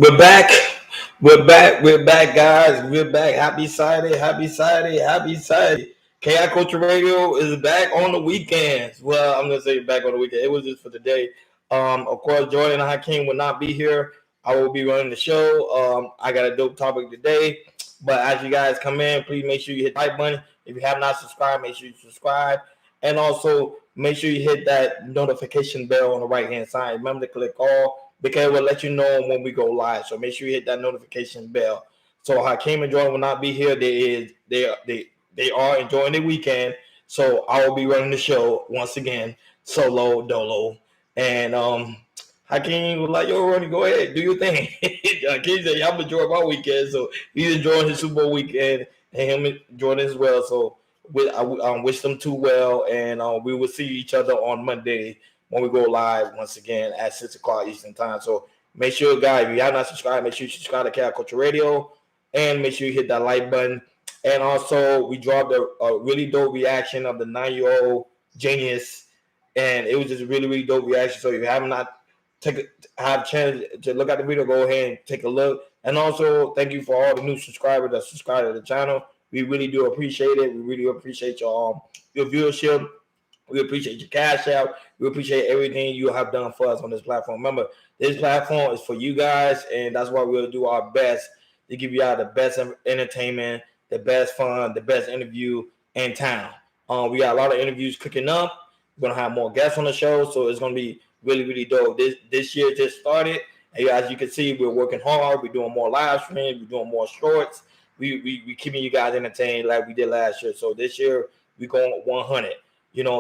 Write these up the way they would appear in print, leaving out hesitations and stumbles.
We're back. We're back. We're back, guys. We're back. Happy Saturday. Happy Saturday. Happy Saturday. KI Culture Radio is back on the weekends. Well, I'm gonna say back on the weekend. It was just for today. Of course, Jordan and Hakeem will not be here. I will be running the show. I got a dope topic today. But as you guys come in, please make sure you hit the like button. If you have not subscribed, make sure you subscribe. And also make sure you hit that notification bell on the right hand side. Remember to click all because it will let you know when we go live. So make sure you hit that notification bell. So Hakeem and Jordan will not be here. They are enjoying the weekend. So I will be running the show once again, solo dolo. And Hakeem was like, "Yo, Ronnie, go ahead, do your thing." Hakeem said, "I'm enjoying my weekend." So he's enjoying his Super Bowl weekend, and him enjoying it as well. So I wish them too well, and we will see each other on Monday when we go live once again at 6 o'clock Eastern Time. So make sure, guys, if you have not subscribed, make sure you subscribe to Cat Culture Radio, and make sure you hit that like button. And also, we dropped a really dope reaction of the 9-year-old genius, and it was just a really, really dope reaction. So if you have not have a chance to look at the video, go ahead and take a look. And also, thank you for all the new subscribers that subscribe to the channel. We really do appreciate it. We really appreciate your viewership. We appreciate your cash out. We appreciate everything you have done for us on this platform. Remember, this platform is for you guys, and that's why we'll do our best to give you all the best entertainment, the best fun, the best interview in town. We got a lot of interviews cooking up. We're gonna have more guests on the show, so it's gonna be really, really dope. This year just started, and as you can see, we're working hard. We're doing more live streams. We're doing more shorts. We keeping you guys entertained like we did last year. So this year we're going 100.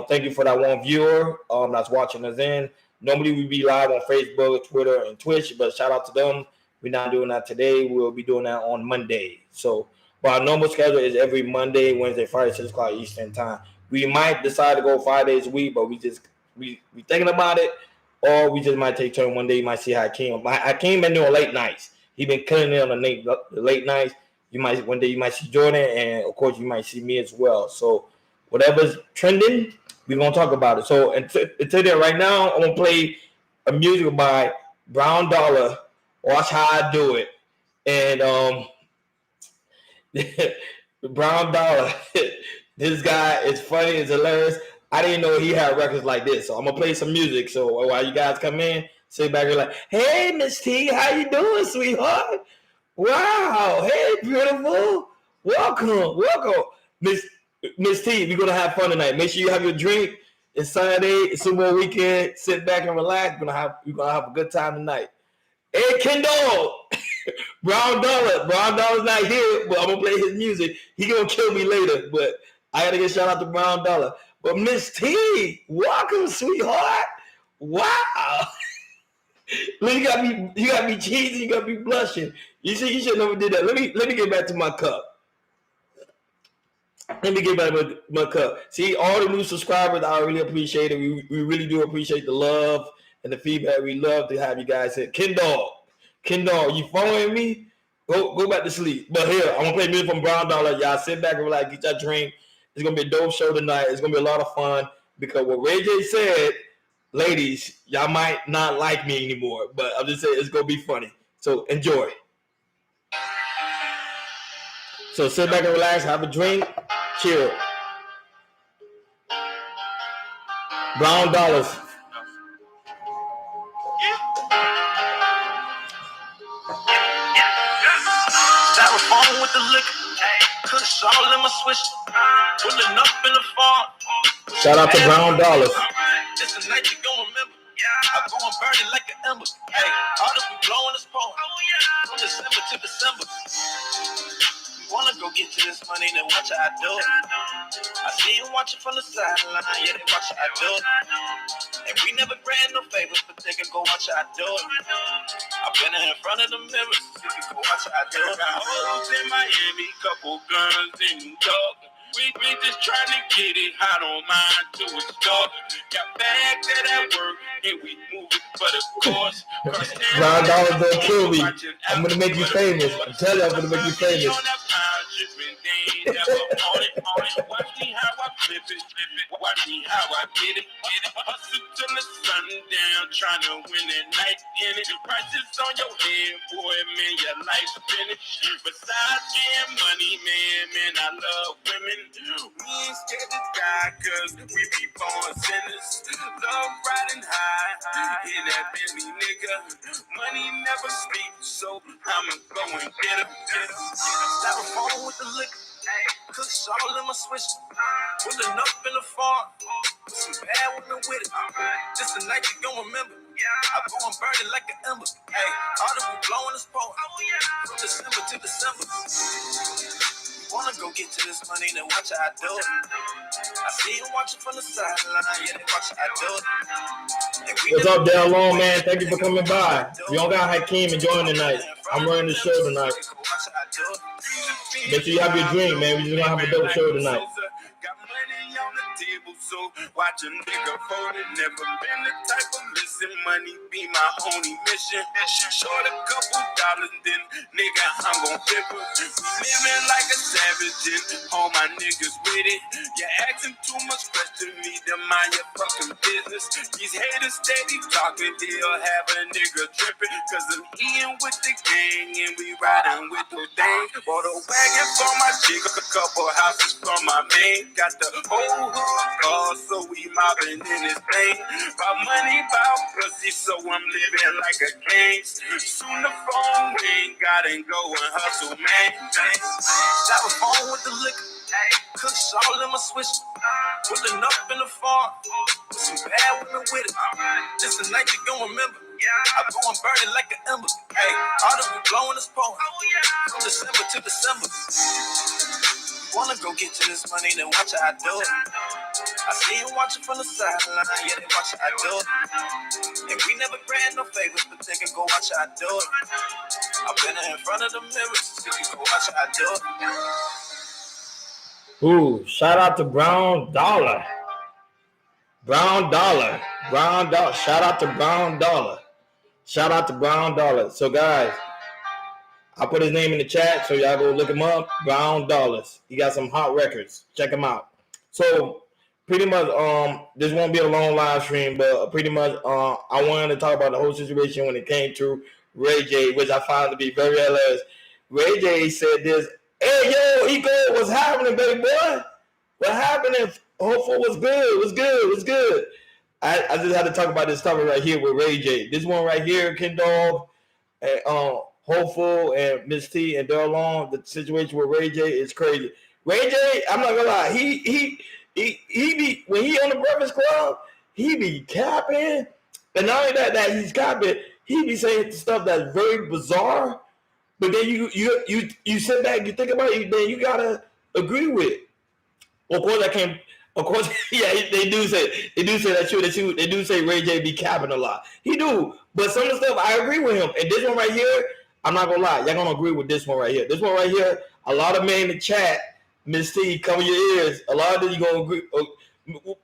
Thank you for that one viewer that's watching us in. Normally we be live on Facebook, Twitter, and Twitch, but shout out to them. We're not doing that today. We'll be doing that on Monday. So, but our normal schedule is every Monday, Wednesday, Friday, 6 o'clock Eastern Time. We might decide to go 5 days a week, but we thinking about it, or we just might take turn one day. You might see Hakeem. Hakeem been doing late nights. He been killing it on the late nights. One day you might see Jordan, and of course you might see me as well. So whatever's trending, we're gonna talk about it. So until then, right now, I'm gonna play a music by Brown Dollar. Watch how I do it. And Brown Dollar, this guy is funny, it's hilarious. I didn't know he had records like this. So I'm gonna play some music. So while you guys come in, sit back and like, "Hey, Miss T, how you doing, sweetheart? Wow, hey, beautiful. Welcome. Miss T, we're gonna have fun tonight. Make sure you have your drink. It's Saturday, it's Super Bowl weekend. Sit back and relax. We're gonna have a good time tonight. Hey, Kendall, Brown Dollar's not here, but I'm gonna play his music. He gonna kill me later, but I gotta get shout out to Brown Dollar. But Miss T, welcome, sweetheart. Wow. Look, you got me cheesy, you got me blushing. You see, you should never did that. Let me get back to my cup. Let me get back to my cup. See, all the new subscribers, I really appreciate it. We really do appreciate the love and the feedback. We love to have you guys here. Kendall, you following me? Go back to sleep. But here, I'm gonna play music from Brown Dollar. Y'all sit back and relax, get your drink. It's gonna be a dope show tonight. It's gonna be a lot of fun because what Ray J said, ladies, y'all might not like me anymore, but I'm just saying it's gonna be funny. So enjoy. So sit back and relax, have a drink, chill. Brown Dollars. Styrofoam with the liquor, kush all in my switch, pulling up in the fall. Shout out to Brown Dollars. It's a night you gon' remember. I'm going burning like an ember. Hey, all that we blowing is pouring from December to December. Wanna go get to this money, then watch how I do it. I see you watching from the sideline, yeah, they watch how I do it. And we never grant no favors, but they can go watch how I do it. I've been in front of the mirrors, you can go watch how I do it. Got hoes in Miami, couple guns in York. We just trying to get it hot on mine to a start. Got bags at work, and we move it for the course. Brown Dollar gonna kill me. I'm gonna make you famous. I'm telling you, I'm gonna make you famous. Watch me how I flip it. Watch me how I get it. Hustle till the sun down, trying to win that night in it. Prices on your head, boy, man, your life finished. Besides being money, man, I love women. We ain't scared to die, cause we be born sinners. Love riding high, in that Bentley, nigga. Money never sleeps, so I'ma go and get him. Styrofoam with the liquor, cooks all in my switch. Pulling up in the farm, some bad women with it. Just a night you gon' remember. I go and burn it like an ember. Hey, all that we blowing is pouring. From December to December. Wanna go get to this money, then watch how I do it. I see you watching from the sideline, yeah, they watch how I do it. What's up, Dale Long, man? Thank you for coming by. We don't got Hakeem enjoying tonight. I'm running the show tonight. Make sure you have your drink, man. We just gonna have a dope show tonight. Got money on the table, so watch a nigga fold it. Never been the type of missing money, be my only mission. Short a couple dollars, then nigga, I'm gon' flip it. Living like a savage, and all my niggas with it. You're asking too much question, need to mind your fucking business. These haters steady talking, they'll have a nigga tripping. Cause I'm eating with the gang, and we riding with the thing. Bought a wagon for my chick, a couple houses for my man. Got the whole hood call, so we mobbing in this thing. About money, about pussy, so I'm living like a king. Soon the phone ring, gotta go and hustle, man. Styrofoam with the liquor, cooks all in my switch. Pulling up in the farm, some bad women with it. Just a night you gon' remember. I go and burn it like an ember. Hey, all that we blowing is pouring. From December to December. Wanna go get to this money, then watch how I do it. I see you watching from the sideline, yeah, they watch how I do it. And we never grant no favors, but they can go watch how I do it. I've been in front of the mirrors, so you can go watch how I do it. Ooh, shout out to Brown Dollar. Brown Dollar. Shout out to Brown Dollar. So, guys, I put his name in the chat, so y'all go look him up. Brown Dollars. He got some hot records. Check him out. So, pretty much, this won't be a long live stream, but pretty much, I wanted to talk about the whole situation when it came to Ray J, which I found to be very hilarious. Ray J said this, "Hey, yo, Eco, what's happening, baby boy? What happening? Hopeful was good. I just had to talk about this topic right here with Ray J. This one right here, Ken Dog, and Hopeful and Miss T and Daryl Long, the situation with Ray J is crazy. Ray J, I'm not gonna lie, he be when he on the Breakfast Club, he be capping, and not only that he's capping, he be saying stuff that's very bizarre. But then you sit back, you think about it, then you gotta agree with it. Of course, yeah, they do say that true. They do say Ray J be capping a lot. He do, but some of the stuff I agree with him. And this one right here, I'm not gonna lie, y'all gonna agree with this one right here. This one right here, a lot of men in the chat, Miss T, cover your ears. A lot of you gonna agree.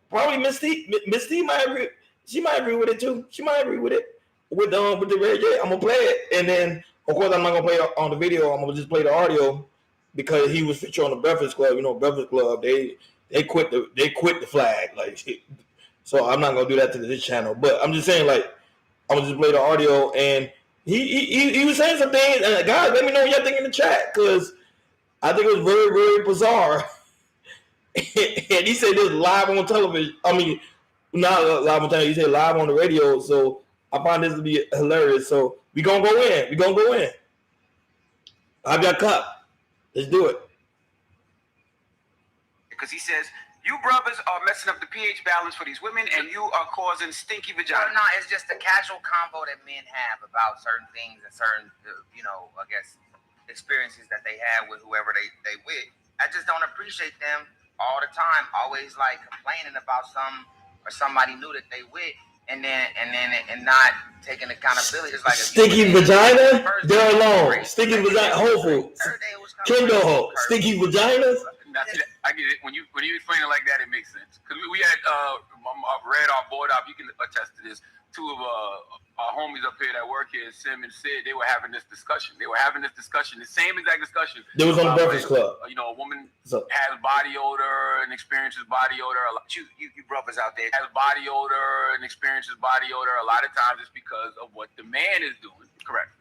Probably Miss T might agree. She might agree with it too. She might agree with it with the Ray J. I'm gonna play it, and then of course I'm not gonna play it on the video. I'm gonna just play the audio because he was featured on the Breakfast Club. You know, Breakfast Club. They quit the flag, like, so I'm not gonna do that to this channel. But I'm just saying, like, I'm gonna just play the audio, and he was saying some things. And guys, let me know what y'all think in the chat, because I think it was very, very bizarre. And he said this live on television. I mean, not live on television. He said live on the radio. So I find this to be hilarious. So we gonna go in. I've got cup. Let's do it. Because he says, you brothers are messing up the pH balance for these women, and you are causing stinky vagina. No, it's just a casual convo that men have about certain things and certain, I guess, experiences that they have with whoever they with. I just don't appreciate them all the time, always like complaining about somebody new that they with, and not taking accountability. It's like stinky vagina. They're alone. Stinky vagina. Hopeful. Kindle. Stinky vaginas. I get it. When you explain it like that, it makes sense. Because we had read our board up. You can attest to this. two of our homies up here that work here, Sim and Sid, they were having this discussion. The same exact discussion. They was on the Breakfast Club. A woman has body odor and experiences body odor. You brothers out there has body odor and experiences body odor. A lot of times it's because of what the man is doing. Correct.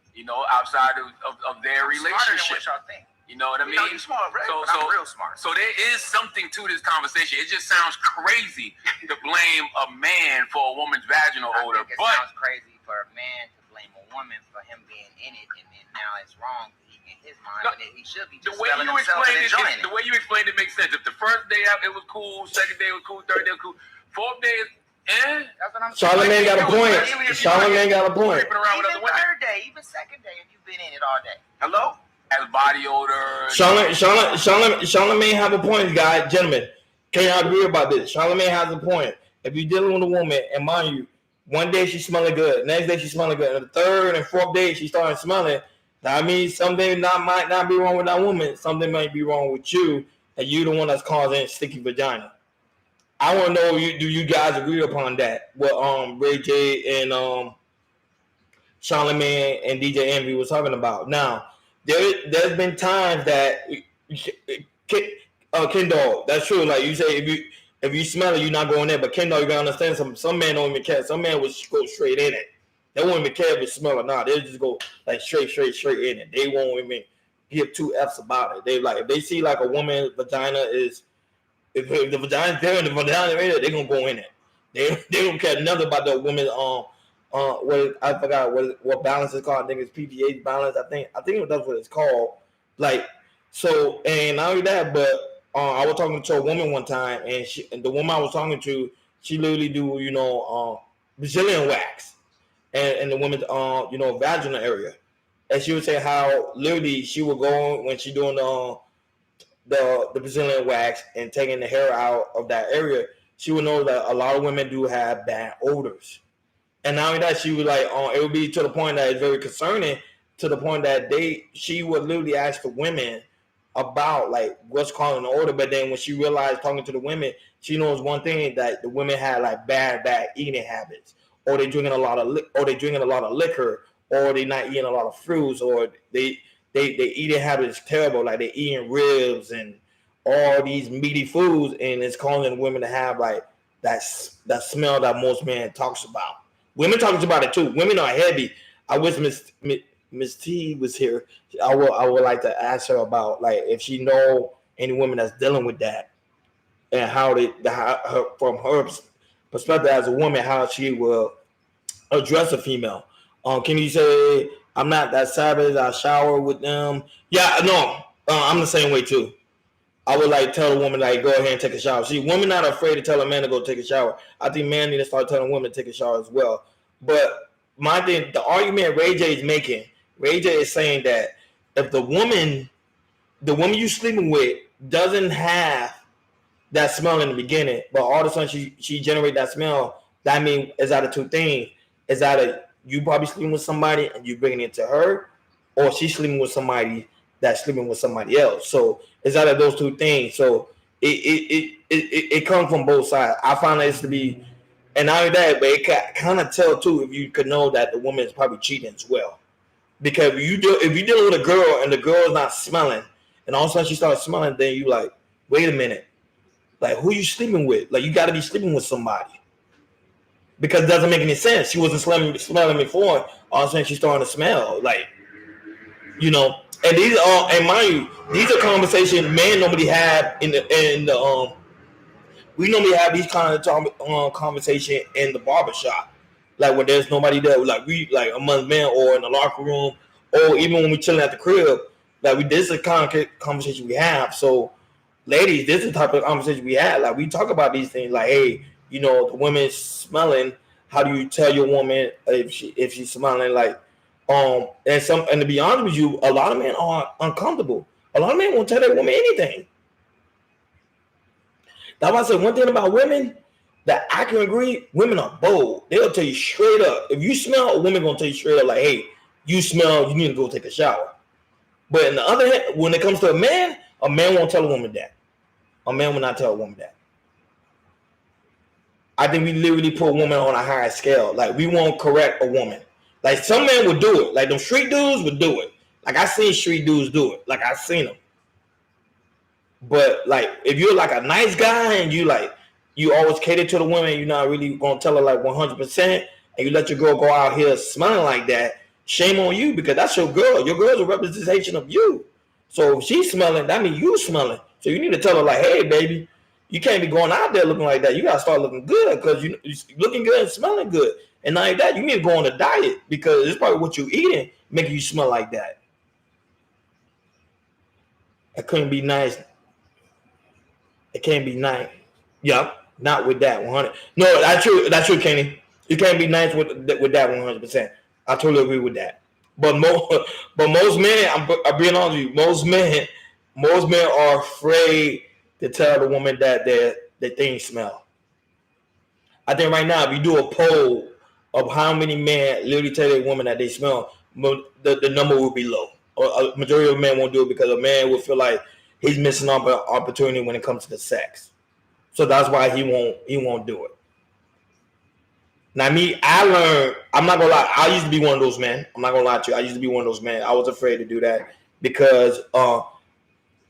Outside of their relationship. Smarter than what y'all think. You know what I mean? You're smart, right? So I'm real smart. So there is something to this conversation. It just sounds crazy to blame a man for a woman's vaginal odor. It sounds crazy for a man to blame a woman for him being in it, and then now it's wrong in his mind. But he should be just the way you explained it makes sense. If the first day it was cool, second day was cool, third day was cool, fourth day is that's what I'm saying. Charlamagne got a point. Charlamagne got a point. Even third day, even second day, if you've been in it all day. Hello? Has body odor. Charlamagne have a point, guys, gentlemen. Can y'all agree about this? Charlamagne has a point. If you're dealing with a woman, and mind you, one day she's smelling good, next day she's smelling good, and the third and fourth day she started smelling, that means something might not be wrong with that woman. Something might be wrong with you, and you're the one that's causing sticky vagina. I want to know, do you guys agree upon that? What Ray J and Charlamagne and DJ Envy was talking about. Now, there's been times that Kendall, that's true. Like you say, if you smell it, you're not going in. But Kendall, you gotta understand, some men don't even care. Some men would go straight in it. They won't even care if it smell or not. They'll just go like straight in it. They won't even give two F's about it. They like, if they see like a woman's vagina is, if the vagina's there and the vagina is there, they're gonna go in it. They don't care nothing about the woman's I forgot what balance is called. I think it's pH balance. I think that's what it's called. Like, so, and not only that, but I was talking to a woman one time, and the woman I was talking to, she literally do Brazilian wax, and the woman's vaginal area, and she would say how literally she would go when she doing the Brazilian wax and taking the hair out of that area. She would know that a lot of women do have bad odors. And not only that, she was like, it would be to the point that it's very concerning, to the point that she would literally ask the women about like what's causing the odor. But then when she realized talking to the women, she knows one thing, that the women had like bad eating habits, or they drinking a lot of liquor, or they not eating a lot of fruits, or they eating habits is terrible, like they eating ribs and all these meaty foods, and it's causing women to have like that smell that most men talks about. Women talks about it too. Women are heavy. I wish Miss T was here. I would like to ask her about like if she know any women that's dealing with that, and how from her perspective as a woman, how she will address a female. Can you say I'm not that savage? I shower with them. Yeah, no, I'm the same way too. I would like tell a woman like go ahead and take a shower. See, women not afraid to tell a man to go take a shower. I think men need to start telling women to take a shower as well. But my thing, the argument Ray J is making, Ray J is saying that if the woman you sleeping with doesn't have that smell in the beginning, but all of a sudden she generate that smell, that means it's out of two things. It's either you probably sleeping with somebody and you bringing it to her, or she's sleeping with somebody that's sleeping with somebody else. So it's out of those two things. So it comes from both sides. I find it to be, and not only that, but it can kind of tell too if you could know that the woman is probably cheating as well. Because if you dealing with a girl and the girl is not smelling, and all of a sudden she starts smelling, then you like, wait a minute, like who you sleeping with? Like you got to be sleeping with somebody, because it doesn't make any sense. She wasn't smelling before. All of a sudden she's starting to smell, like, And these are, and mind you, these are conversations men normally have we normally have these kind of conversation in the barbershop, like when there's nobody there, like we like among men or in the locker room, or even when we chilling at the crib, like this is the kind of conversation we have. So, ladies, this is the type of conversation we have. Like we talk about these things, like, hey, the woman's smelling. How do you tell your woman if she's smelling? Like, and to be honest with you, a lot of men are uncomfortable. A lot of men won't tell their woman anything. That's why I said one thing about women that I can agree, women are bold. They'll tell you straight up. If you smell, a woman gonna tell you straight up, like, hey, you smell, you need to go take a shower. But on the other hand, when it comes to a man won't tell a woman that. A man will not tell a woman that. I think we literally put women on a higher scale. Like we won't correct a woman. Like some men would do it. Like them street dudes would do it. Like I seen street dudes do it. Like I seen them. But like if you're like a nice guy and you always cater to the women, you're not really gonna tell her like 100%, and you let your girl go out here smelling like that. Shame on you because that's your girl. Your girl's a representation of you. So if she's smelling, that means you smelling. So you need to tell her like, hey baby, you can't be going out there looking like that. You gotta start looking good because you're looking good and smelling good. And not like that, you need to go on a diet because it's probably what you're eating making you smell like that. It couldn't be nice. It can't be nice. Yep, not with that 100. No, that's true. That's true, Kenny. You can't be nice with that 100%. I totally agree with that. But most men, I'm being honest with you. Most men are afraid to tell the woman that their things smell. I think right now, if you do a poll of how many men literally tell their woman that they smell, the number will be low. Or a majority of men won't do it because a man will feel like he's missing up an opportunity when it comes to the sex. So that's why he won't do it. Now me, I learned, I'm not gonna lie, I used to be one of those men. I'm not gonna lie to you. I used to be one of those men. I was afraid to do that because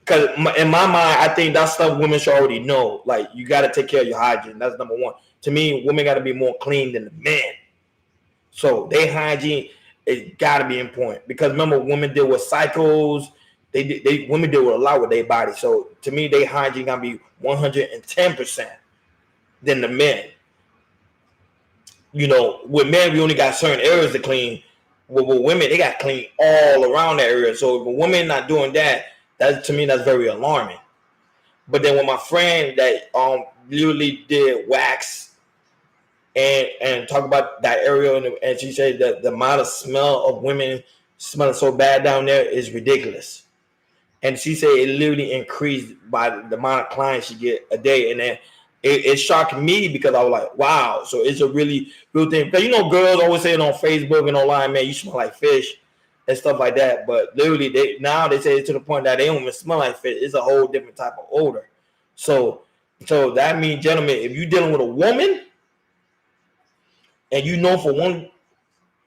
in my mind, I think that's stuff women should already know. Like you gotta take care of your hygiene. That's number one. To me, women gotta be more clean than the men. So their hygiene is gotta be important. Because remember, women deal with cycles. Women deal with a lot with their body. So to me, their hygiene gotta be 110% than the men. You know, with men, we only got certain areas to clean. With women, they got to clean all around that area. So if a woman not doing that, to me, that's very alarming. But then with my friend that literally did wax and talk about that area, and she said that the amount of smell of women smelling so bad down there is ridiculous. And she said it literally increased by the amount of clients she get a day. And then it shocked me because I was like, wow. So it's a really real thing. Because, you know, girls always say it on Facebook and online, man, you smell like fish and stuff like that. But literally, they say it to the point that they don't even smell like fish. It's a whole different type of odor. So that means, gentlemen, if you're dealing with a woman and you know for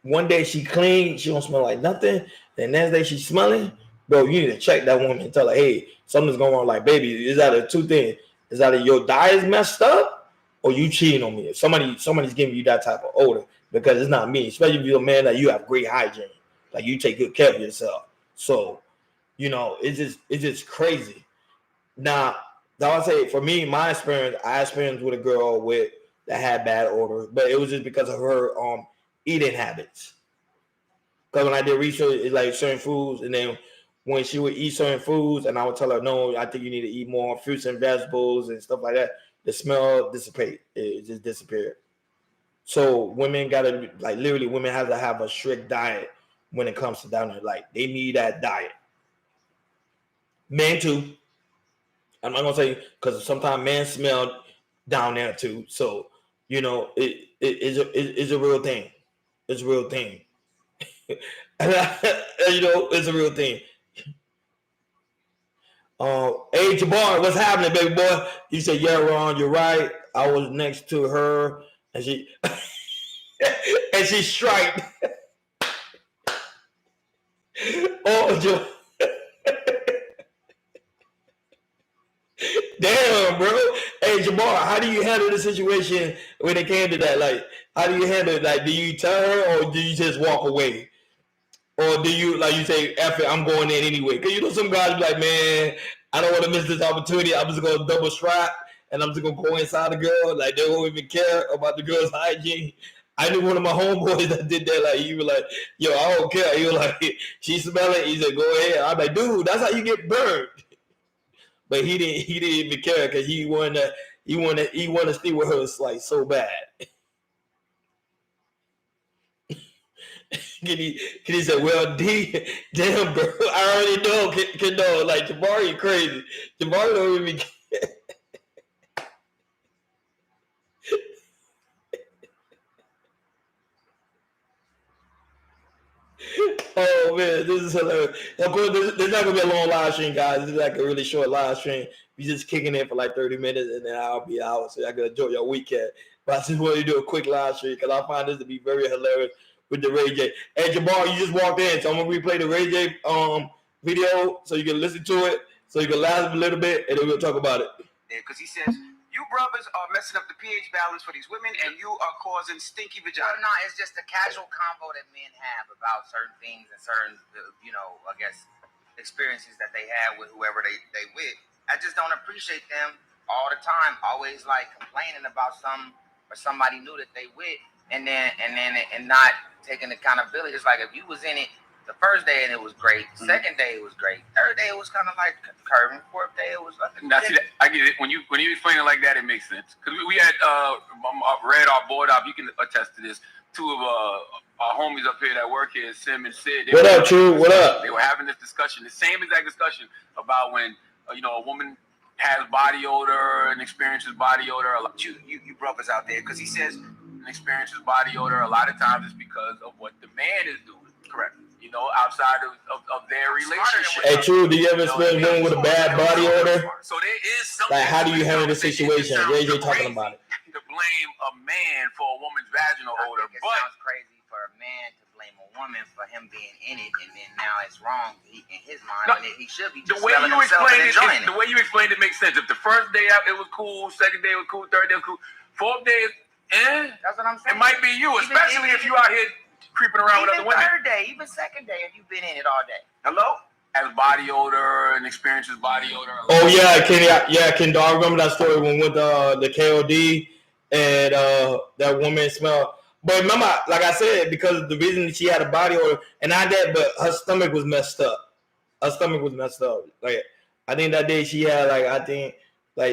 one day she clean, she don't smell like nothing. The next day she's smelling, bro, you need to check that woman and tell her, hey, something's going on. Like, baby, is that two things? Is either your diet's messed up or you cheating on me? If somebody's giving you that type of odor, because it's not me. Especially if you're a man that you have great hygiene, like you take good care of yourself. So, you know, it's just crazy. Now, I would say for me, my experience, I experienced with a girl that had bad odor, but it was just because of her eating habits. Because when I did research, it's like certain foods, and then when she would eat certain foods, and I would tell her, no, I think you need to eat more fruits and vegetables and stuff like that, the smell dissipate. It just disappeared. So women gotta, like, literally, women have to have a strict diet when it comes to down there. Like, they need that diet. Men too. I'm not gonna say, because sometimes men smell down there too. So, you know, it's a real thing. It's a real thing. You know, it's a real thing. Hey Jabbar, what's happening, baby boy? He said, yeah, Ron, you're right. I was next to her and she and she striped. Oh, damn, bro. Hey Jabbar, how do you handle the situation when it came to that? Like, how do you handle it? Like, do you tell her or do you just walk away? Or do you, like you say, F it, I'm going in anyway? Because you know some guys be like, man, I don't want to miss this opportunity. I'm just going to double strap and I'm just going to go inside the girl. Like, they don't even care about the girl's hygiene. I knew one of my homeboys that did that. Like, he was like, yo, I don't care. He was like, she smell it. He said, go ahead. I'm like, dude, that's how you get burned. But he didn't even care because he wanted to stay with her like so bad. Can he say, well, damn, bro, I already know, can know, like, Jabari crazy. Jabari don't even care. Oh, man, this is hilarious. Of course, this is not going to be a long live stream, guys. This is like a really short live stream. We just kicking in for like 30 minutes, and then I'll be out, so I can enjoy your weekend. But I just wanted to do a quick live stream because I find this to be very hilarious with the Ray J. Hey, Jabbar, you just walked in, so I'm gonna replay the Ray J video so you can listen to it, so you can laugh a little bit, and then we'll talk about it. Yeah, because he says, you brothers are messing up the pH balance for these women, and you are causing stinky vagina. Well, no, it's just a casual combo that men have about certain things and certain, I guess, experiences that they have with whoever they with. I just don't appreciate them all the time, always like complaining about somebody new that they with, and not taking accountability. It's like if you was in it the first day and it was great, second day it was great, third day it was kind of like curving, fourth day it was like. Now see, that, I get it. When you explain it like that, it makes sense. Because we had read our board up. You can attest to this. Two of our homies up here that work here, Sim and Sid. What up, True? What up? They were having this discussion, the same exact discussion about when a woman has body odor and experiences body odor. You brothers out there, because he says and experiences body odor. A lot of times it's because of what the man is doing. Correct. Outside of their relationship. Hey, True, do you ever experience women with a bad body odor? So there is something. Like, how do you handle the situation? Ray J talking about it. To blame a man for a woman's vaginal odor, it sounds crazy for a man to blame a woman for him being in it, and then now it's wrong in his mind. No, he should be just smelling himself and enjoying it. The way you explained it makes sense. If the first day it was cool, second day was cool, third day was cool, fourth day, that's what I'm saying. It might be you, especially if you out here creeping around with other women. Even third day, even second day, if you've been in it all day. Hello? Has body odor and experiences body odor. Oh yeah, Ken Dog. Remember that story when we went to the KOD and that woman smelled. But remember, like I said, because the reason she had a body odor, and not that, but her stomach was messed up. Like I think that day she had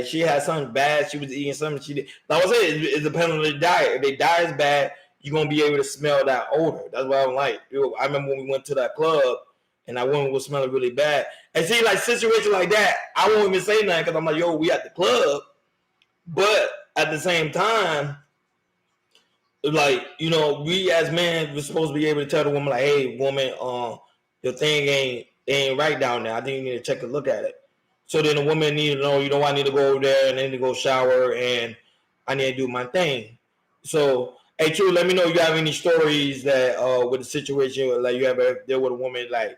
she had something bad. She was eating something she did. Like I said, it depends on the diet. If the diet is bad, you're gonna be able to smell that odor. That's what I'm like. I remember when we went to that club and that woman was smelling really bad. And see, like situations like that, I won't even say nothing because I'm like, yo, we at the club. But at the same time, like, we as men, we're supposed to be able to tell the woman, like, hey, woman, your thing ain't right down there. I think you need to take a look at it. So then the woman need to know, I need to go over there and I need to go shower and I need to do my thing. So, hey, True, let me know if you have any stories that with the situation, like you ever deal with a woman, like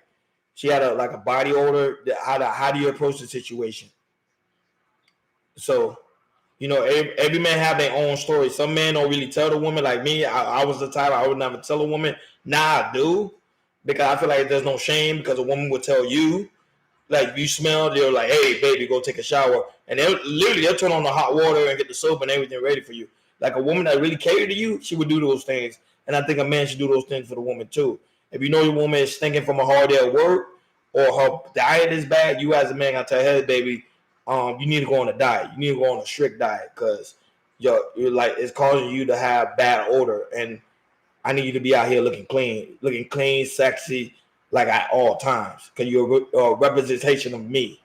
she had a body odor. How do you approach the situation? So, every man have their own story. Some men don't really tell the woman. Like me, I was the type I would never tell a woman. Now I do because I feel like there's no shame because a woman would tell you. Like you smell, they're like, hey, baby, go take a shower. And they'll turn on the hot water and get the soap and everything ready for you. Like a woman that really catered to you, she would do those things. And I think a man should do those things for the woman too. If you know your woman is stinking from a hard day at work or her diet is bad, you as a man gotta tell her, hey, baby, you need to go on a diet. You need to go on a strict diet because you're like it's causing you to have bad odor. And I need you to be out here looking clean, sexy, like at all times because you're a representation of me.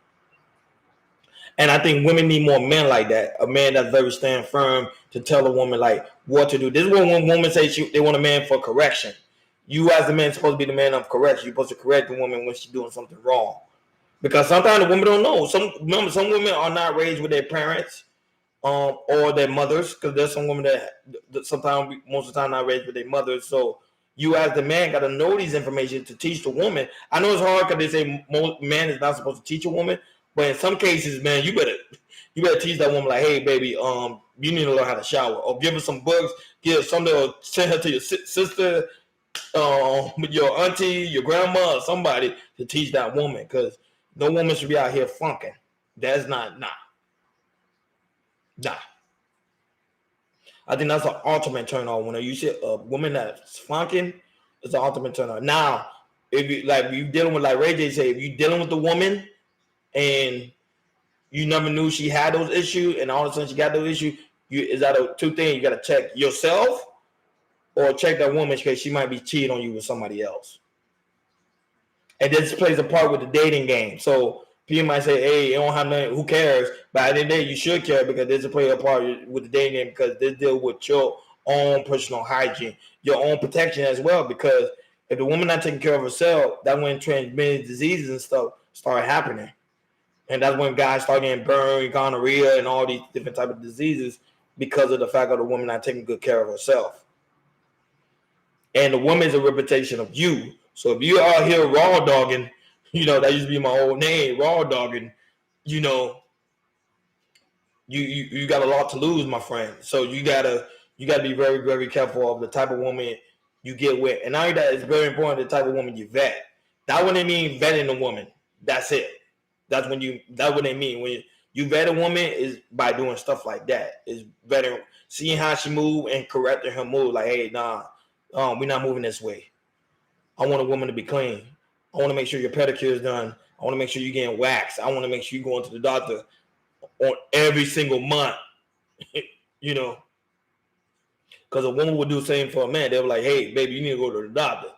And I think women need more men like that. A man that's very stand firm to tell a woman like what to do. This is when women say they want a man for correction. You as the man supposed to be the man of correction. You're supposed to correct the woman when she's doing something wrong. Because sometimes the women don't know. Some women are not raised with their parents or their mothers. Because there's some women that sometimes, most of the time, not raised with their mothers. So you as the man got to know these information to teach the woman. I know it's hard because they say most man is not supposed to teach a woman. But in some cases, man, you better teach that woman like, hey, baby, you need to learn how to shower, or give her some books, give her something, or send her to your sister, your auntie, your grandma, or somebody to teach that woman, because no woman should be out here funking. That's not nah. I think that's an ultimate turn on. When you see a woman that's funking, it's an ultimate turn on. Now, if you dealing with like Ray J say, if you dealing with the woman and you never knew she had those issues, and all of a sudden she got those issues, is that two things? You got to check yourself or check that woman because she might be cheating on you with somebody else. And this plays a part with the dating game. So people might say, hey, you don't have nothing, who cares? But at the end of the day, you should care because this plays a part with the dating game because they deal with your own personal hygiene, your own protection as well. Because if the woman not taking care of herself, that's when transmitted diseases and stuff start happening. And that's when guys start getting burned, gonorrhea, and all these different type of diseases because of the fact of the woman not taking good care of herself. And the woman is a reputation of you. So if you are here raw dogging, that used to be my old name, raw dogging, you got a lot to lose, my friend. So you gotta be very, very careful of the type of woman you get with. And now that it's very important the type of woman you vet. That wouldn't mean vetting a woman. That's it. That's what they mean. When you vet a woman is by doing stuff like that. Is vetting, seeing how she move and correcting her move. Like, hey, nah, we're not moving this way. I want a woman to be clean. I want to make sure your pedicure is done. I want to make sure you're getting waxed. I want to make sure you're going to the doctor on every single month. Because a woman would do the same for a man. They were like, hey, baby, you need to go to the doctor.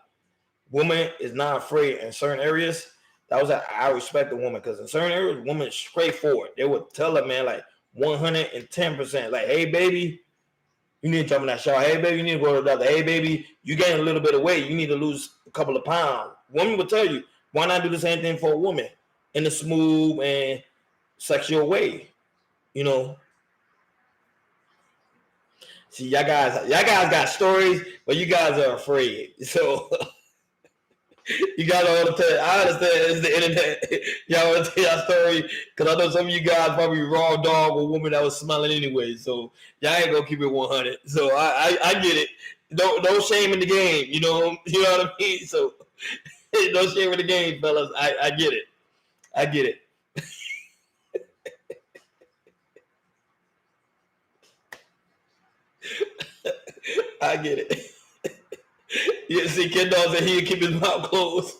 Woman is not afraid in certain areas. I respect the woman because in certain areas, women straightforward. They would tell a man like 110%, like, hey, baby, you need to jump in that shower. Hey, baby, you need to go to the doctor. Hey, baby, you gain a little bit of weight. You need to lose a couple of pounds. Women will tell you, why not do the same thing for a woman in a smooth and sexual way? See, y'all guys got stories, but you guys are afraid. So you guys don't want to tell. I understand it's the internet. Y'all want to tell y'all story because I know some of you guys probably raw dog a woman that was smelling anyway. So y'all ain't gonna keep it 100. So I get it. No shame in the game. You know what I mean. So no shame in the game, fellas. I get it. I get it. I get it. You see, Ken Dawg said he'd keep his mouth closed.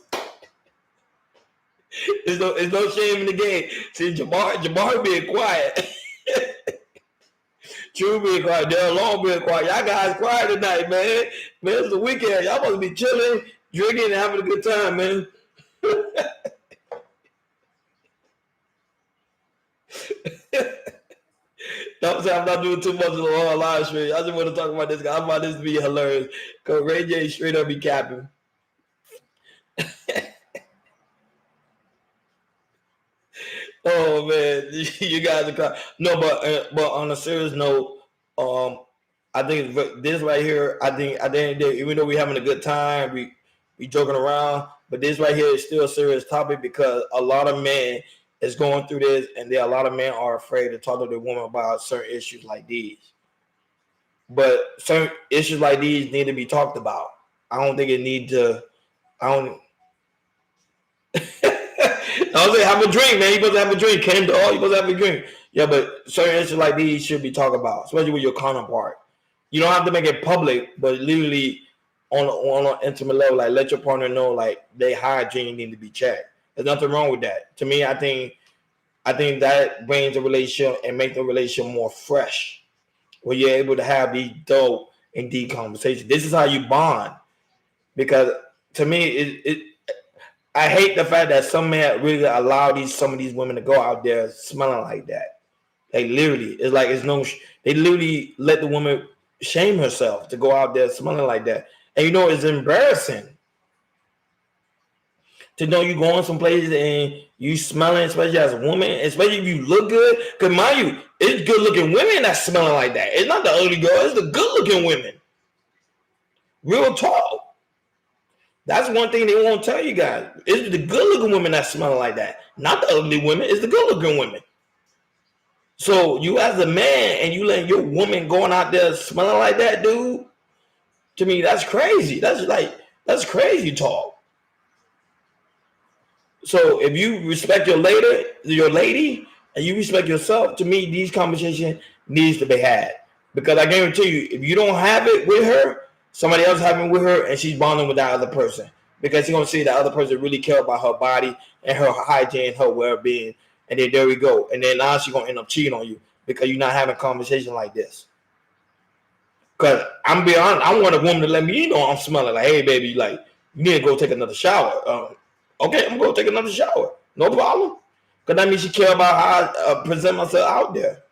There's no shame in the game. See, Jamar being quiet. True being quiet. Darryl Long being quiet. Y'all guys quiet tonight, man. Man, it's the weekend. Y'all supposed to be chilling, drinking, and having a good time, man. I'm not doing too much of the live stream. I just want to talk about this guy. I want this to be hilarious. Because Ray J straight up be capping. Oh man, you guys are crying. No, but on a serious note, I think this right here. I think at the end of the day, even though we're having a good time, we joking around, but this right here is still a serious topic because a lot of men is going through this, and a lot of men are afraid to talk to their woman about certain issues like these. But certain issues like these need to be talked about. I don't think it need to. I don't. I was like, have a drink, man. You supposed to have a drink, Ken Dawg. You supposed to have a drink. Yeah, but certain issues like these should be talked about, especially with your counterpart. You don't have to make it public, but literally on an intimate level, like let your partner know, like their hygiene need to be checked. There's nothing wrong with that. To me, I think that brings the relationship and make the relationship more fresh, where you're able to have these dope and deep conversations. This is how you bond. Because to me, I hate the fact that some men really allow some of these women to go out there smelling like that. They literally, they literally let the woman shame herself to go out there smelling like that. And it's embarrassing to know you going some places and you smelling, especially as a woman, especially if you look good. Because mind you, it's good looking women that smelling like that. It's not the ugly girl, it's the good looking women. Real talk. That's one thing they won't tell you guys. It's the good-looking women that smell like that. Not the ugly women. It's the good-looking women. So you as a man and you let your woman going out there smelling like that, dude, to me, that's crazy. That's crazy talk. So if you respect your lady, and you respect yourself, to me, these conversations needs to be had. Because I guarantee you, if you don't have it with her, somebody else having with her, and she's bonding with that other person because she's gonna see that other person really care about her body and her hygiene, her well-being, and then there we go. And then now she's gonna end up cheating on you because you're not having a conversation like this. Because I'm being honest, I want a woman to let me know I'm smelling like, hey baby, like you need to go take another shower. Okay, I'm gonna go take another shower, no problem. Because that means she care about how I present myself out there.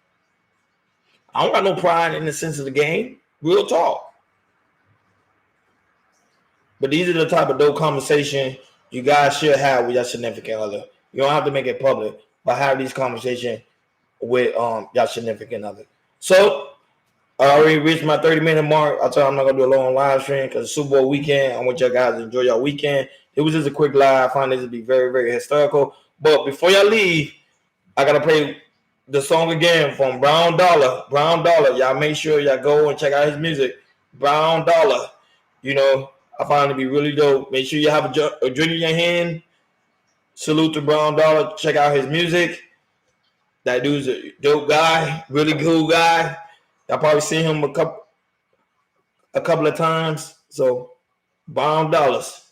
I don't got no pride in the sense of the game. Real talk. But these are the type of dope conversation you guys should have with your significant other. You don't have to make it public, but have these conversations with your significant other. So I already reached my 30-minute mark. I told you I'm not gonna do a long live stream because it's Super Bowl weekend. I want y'all guys to enjoy your weekend. It was just a quick live. I find this to be very, very historical. But before y'all leave, I gotta play the song again from Brown Dollar. Brown Dollar. Y'all make sure y'all go and check out his music. Brown Dollar. You know, I find it to be really dope. Make sure you have a drink in your hand. Salute to Brown Dollar. Check out his music. That dude's a dope guy, really cool guy. Y'all probably seen him a couple of times. So Brown Dollars.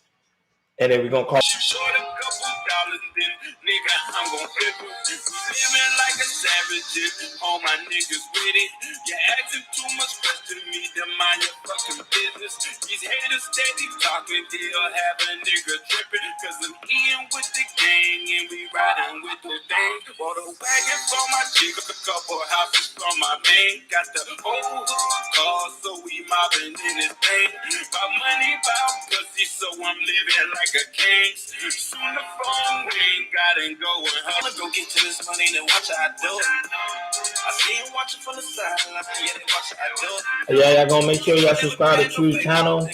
And then we're gonna call Short a couple dollars, then nigga, I'm gon' flip it. Living like a savage, all my niggas with it. You're acting too much question me to mind your fucking business. These haters steady talking, they'll have a nigga tripping. Cause I'm eating with the gang and we riding with the thing. Bought a wagon for my chick, a couple houses for my man. Got the whole hood car, so we mobbing in this thing. About money, about pussy, so I'm living like a king. Soon the phone ring, gotta go and I'ma go get to this money and watch how I do it. I see him watching from the sideline, yeah, they watch how I do it. Yeah, y'all gonna make sure y'all subscribe to True's channel.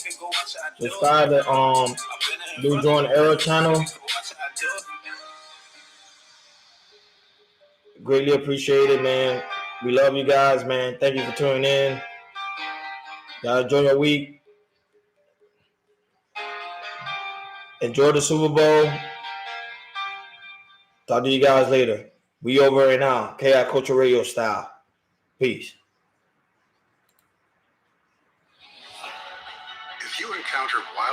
Subscribe to Blue Jordan Arrow channel. Greatly appreciate it, man. We love you guys, man. Thank you for tuning in. Y'all enjoy your week. Enjoy the Super Bowl. Talk to you guys later. We over right now. KI Culture Radio style. Peace. If you encounter wild